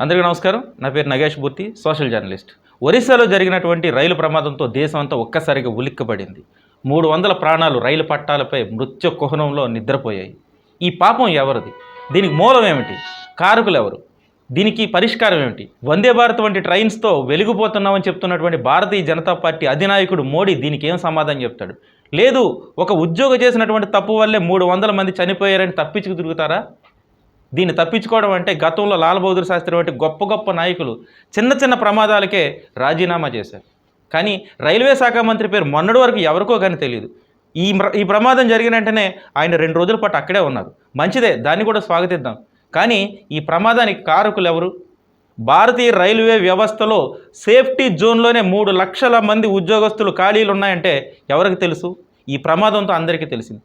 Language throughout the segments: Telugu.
అందరికీ నమస్కారం. నా పేరు నగేష్ బూర్తి, సోషల్ జర్నలిస్ట్. ఒరిస్సాలో జరిగినటువంటి రైలు ప్రమాదంతో దేశం అంతా ఒక్కసారిగా ఉలిక్కిపడింది. 300 ప్రాణాలు రైలు పట్టాలపై మృత్యు కుహనంలో నిద్రపోయాయి. ఈ పాపం ఎవరిది? దీనికి మూలం ఏమిటి? కారకులు ఎవరు? దీనికి పరిష్కారం ఏమిటి? వందే భారత్ వంటి ట్రైన్స్తో వెలిగిపోతున్నామని చెప్తున్నటువంటి భారతీయ జనతా పార్టీ అధినాయకుడు మోడీ దీనికి ఏం సమాధానం చెప్తాడు? లేదు, ఒక ఉద్యోగం చేసినటువంటి తప్పు వల్లే 300 మంది చనిపోయారని తప్పించుకు తిరుగుతారా? దీన్ని తప్పించుకోవడం అంటే గతంలో లాల్ బహదూర్ శాస్త్రి వంటి గొప్ప గొప్ప నాయకులు చిన్న చిన్న ప్రమాదాలకే రాజీనామా చేశారు. కానీ రైల్వే శాఖ మంత్రి పేరు మొన్నటి వరకు ఎవరికో కానీ తెలియదు. ఈ ప్రమాదం జరిగిన వెంటనే ఆయన 2 రోజుల పాటు అక్కడే ఉన్నారు. మంచిదే, దాన్ని కూడా స్వాగతిద్దాం. కానీ ఈ ప్రమాదానికి కారకులు ఎవరు? భారతీయ రైల్వే వ్యవస్థలో సేఫ్టీ జోన్లోనే 3 లక్షల మంది ఉద్యోగస్తులు ఖాళీలు ఉన్నాయంటే ఎవరికి తెలుసు? ఈ ప్రమాదంతో అందరికీ తెలిసింది.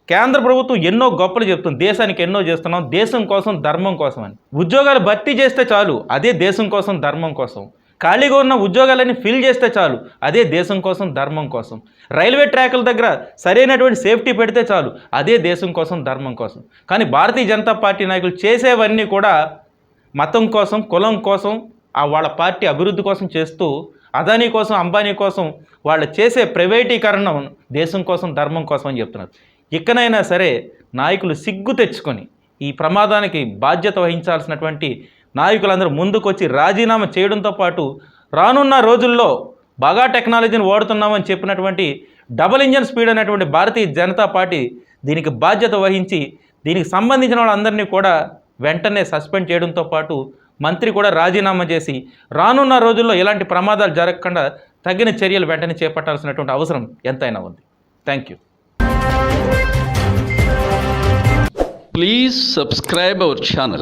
కేంద్ర ప్రభుత్వం ఎన్నో గొప్పలు చెప్తుంది, దేశానికి ఎన్నో చేస్తున్నాం, దేశం కోసం ధర్మం కోసం అని. ఉద్యోగాలు భర్తీ చేస్తే చాలు, అదే దేశం కోసం ధర్మం కోసం. ఖాళీగా ఉన్న ఉద్యోగాలన్నీ ఫిల్ చేస్తే చాలు, అదే దేశం కోసం ధర్మం కోసం. రైల్వే ట్రాకుల దగ్గర సరైనటువంటి సేఫ్టీ పెడితే చాలు, అదే దేశం కోసం ధర్మం కోసం. కానీ భారతీయ జనతా పార్టీ నాయకులు చేసేవన్నీ కూడా మతం కోసం, కులం కోసం, వాళ్ళ పార్టీ అభివృద్ధి కోసం చేస్తూ అదానీ కోసం, అంబానీ కోసం వాళ్ళు చేసే ప్రైవేటీకరణ దేశం కోసం, ధర్మం కోసం అని చెప్తున్నారు. ఇకనైనా సరే నాయకులు సిగ్గు తెచ్చుకొని ఈ ప్రమాదానికి బాధ్యత వహించాల్సినటువంటి నాయకులందరూ ముందుకొచ్చి రాజీనామా చేయడంతో పాటు రానున్న రోజుల్లో బాగా టెక్నాలజీని వాడుతున్నామని చెప్పినటువంటి డబుల్ ఇంజన్ స్పీడ్ అనేటువంటి భారతీయ జనతా పార్టీ దీనికి బాధ్యత వహించి దీనికి సంబంధించిన వాళ్ళందరినీ కూడా వెంటనే సస్పెండ్ చేయడంతో పాటు మంత్రి కూడా రాజీనామా చేసి రానున్న రోజుల్లో ఇలాంటి ప్రమాదాలు జరగకుండా తగిన చర్యలు వెంటనే చేపట్టాల్సినటువంటి అవసరం ఎంతైనా ఉంది. Thank you. Please subscribe our channel.